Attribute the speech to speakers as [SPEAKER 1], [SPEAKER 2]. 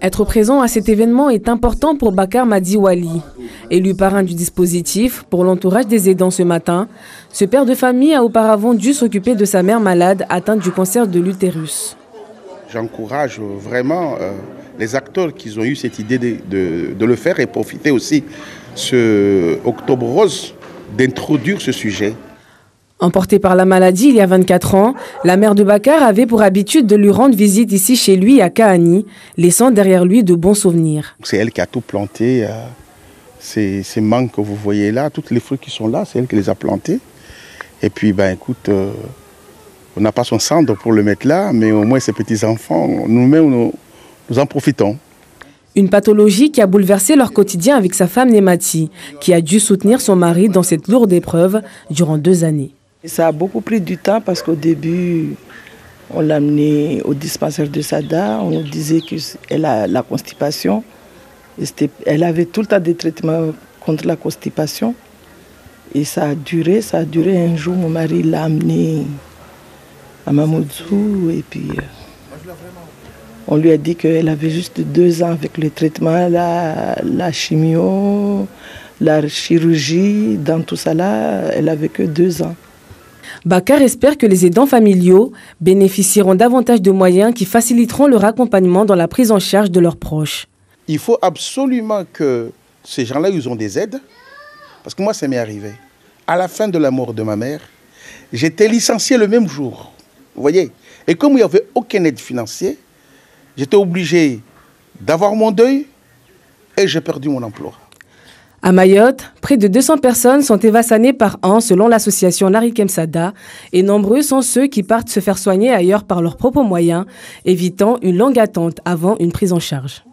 [SPEAKER 1] Être présent à cet événement est important pour Bakar Madiwali. Élu parrain du dispositif pour l'entourage des aidants ce matin, ce père de famille a auparavant dû s'occuper de sa mère malade atteinte du cancer de l'utérus.
[SPEAKER 2] J'encourage vraiment les acteurs qui ont eu cette idée de le faire et profiter aussi ce Octobre Rose d'introduire ce sujet.
[SPEAKER 1] Emportée par la maladie il y a 24 ans, la mère de Bakar avait pour habitude de lui rendre visite ici chez lui à Kahani, laissant derrière lui de bons souvenirs.
[SPEAKER 2] C'est elle qui a tout planté, ces mangues que vous voyez là, tous les fruits qui sont là, c'est elle qui les a plantés. Et puis, écoute, on n'a pas son cendre pour le mettre là, mais au moins ses petits-enfants, nous-mêmes, nous en profitons.
[SPEAKER 1] Une pathologie qui a bouleversé leur quotidien avec sa femme Némati, qui a dû soutenir son mari dans cette lourde épreuve durant 2 années.
[SPEAKER 3] Ça a beaucoup pris du temps parce qu'au début, on l'a amenée au dispensaire de Sada. On nous disait qu'elle a la constipation. Elle avait tout le temps des traitements contre la constipation. Et ça a duré. Un jour, mon mari l'a amenée à Mamoudzou. Et puis, on lui a dit qu'elle avait juste 2 ans avec le traitement, la chimio, la chirurgie. Dans tout ça là, elle n'avait que 2 ans.
[SPEAKER 1] Bakar espère que les aidants familiaux bénéficieront davantage de moyens qui faciliteront leur accompagnement dans la prise en charge de leurs proches.
[SPEAKER 2] Il faut absolument que ces gens-là, ils ont des aides. Parce que moi, ça m'est arrivé. À la fin de la mort de ma mère, j'étais licencié le même jour. Vous voyez? Et comme il n'y avait aucune aide financière, j'étais obligé d'avoir mon deuil et j'ai perdu mon emploi.
[SPEAKER 1] À Mayotte, près de 200 personnes sont évassanées par an selon l'association Larikem Sada et nombreux sont ceux qui partent se faire soigner ailleurs par leurs propres moyens, évitant une longue attente avant une prise en charge.